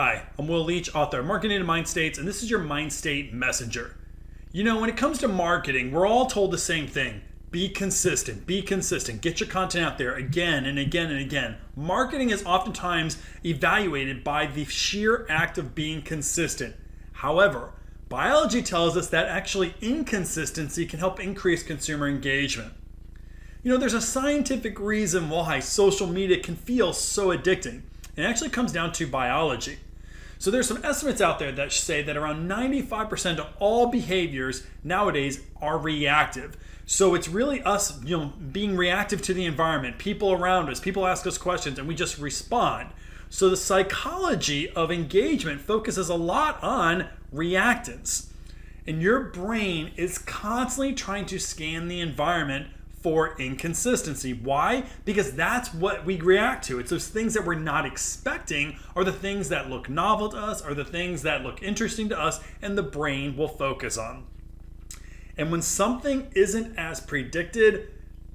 Hi, I'm Will Leach, author of Marketing to Mindstates, and this is your Mindstate Messenger. You know, when it comes to marketing, we're all told the same thing. Be consistent, get your content out there again and again and again. Marketing is oftentimes evaluated by the sheer act of being consistent. However, biology tells us that actually inconsistency can help increase consumer engagement. You know, there's a scientific reason why social media can feel so addicting. It actually comes down to biology. So there's some estimates out there that say that around 95% of all behaviors nowadays are reactive. So it's really us, being reactive to the environment, people around us, people ask us questions, and we just respond. So the psychology of engagement focuses a lot on reactance. And your brain is constantly trying to scan the environment for inconsistency. Why? Because that's what we react to. It's those things that we're not expecting are the things that look novel to us, are the things that look interesting to us, and the brain will focus on. And when something isn't as predicted,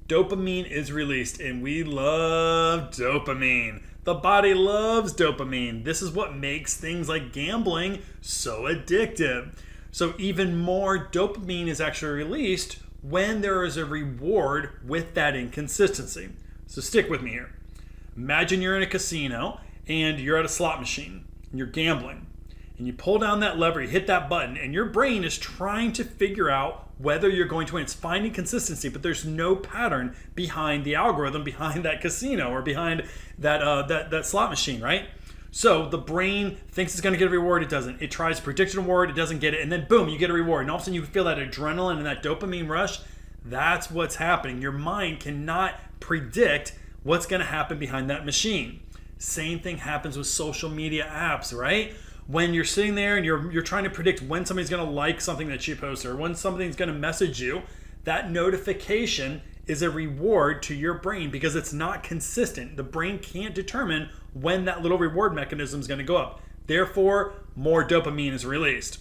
dopamine is released, and we love dopamine. The body loves dopamine. This is what makes things like gambling so addictive. So even more dopamine is actually released when there is a reward with that inconsistency. So stick with me here. Imagine you're in a casino and you're at a slot machine and you're gambling. And you pull down that lever, you hit that button, and your brain is trying to figure out whether you're going to win. It's finding consistency, but there's no pattern behind the algorithm, behind that casino, or behind that slot machine, right? So the brain thinks it's going to get a reward, it doesn't. It tries to predict a reward, it doesn't get it, and then boom, you get a reward. And all of a sudden you feel that adrenaline and that dopamine rush. That's what's happening. Your mind cannot predict what's going to happen behind that machine. Same thing happens with social media apps, right? When you're sitting there and you're trying to predict when somebody's going to like something that you post or when something's going to message you, that notification is a reward to your brain because it's not consistent. The brain can't determine when that little reward mechanism is going to go up. Therefore, more dopamine is released.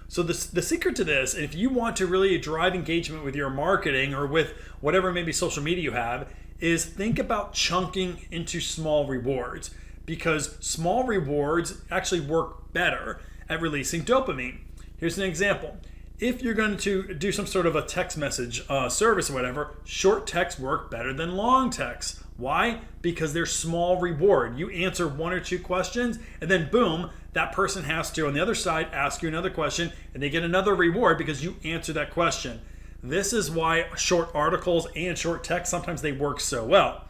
So the secret to this, if you want to really drive engagement with your marketing or with whatever maybe social media you have, is think about chunking into small rewards, because small rewards actually work better at releasing dopamine. Here's an example. If you're going to do some sort of a text message service or whatever, short texts work better than long texts. Why? Because they're small reward. You answer one or two questions, and then boom, that person has to, on the other side, ask you another question, and they get another reward because you answer that question. This is why short articles and short text, sometimes they work so well.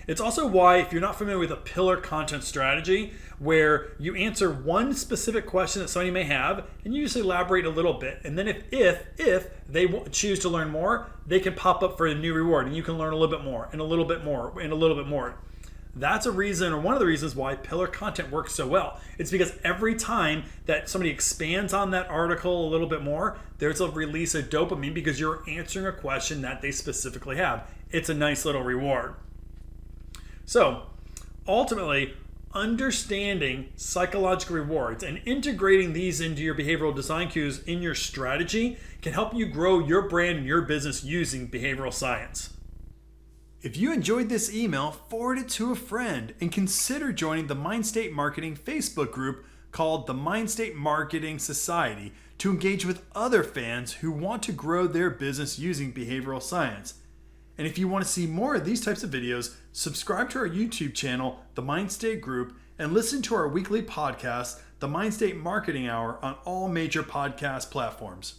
It's also why, if you're not familiar with a pillar content strategy, where you answer one specific question that somebody may have, and you just elaborate a little bit, and then if they choose to learn more, they can pop up for a new reward, and you can learn a little bit more, and a little bit more, and a little bit more. That's a reason, or one of the reasons why pillar content works so well. It's because every time that somebody expands on that article a little bit more, there's a release of dopamine because you're answering a question that they specifically have. It's a nice little reward. So, ultimately, understanding psychological rewards and integrating these into your behavioral design cues in your strategy can help you grow your brand and your business using behavioral science. If you enjoyed this email, forward it to a friend and consider joining the Mindstate Marketing Facebook group called the Mindstate Marketing Society to engage with other fans who want to grow their business using behavioral science. And if you want to see more of these types of videos, subscribe to our YouTube channel, the Mindstate Group, and listen to our weekly podcast, the Mindstate Marketing Hour, on all major podcast platforms.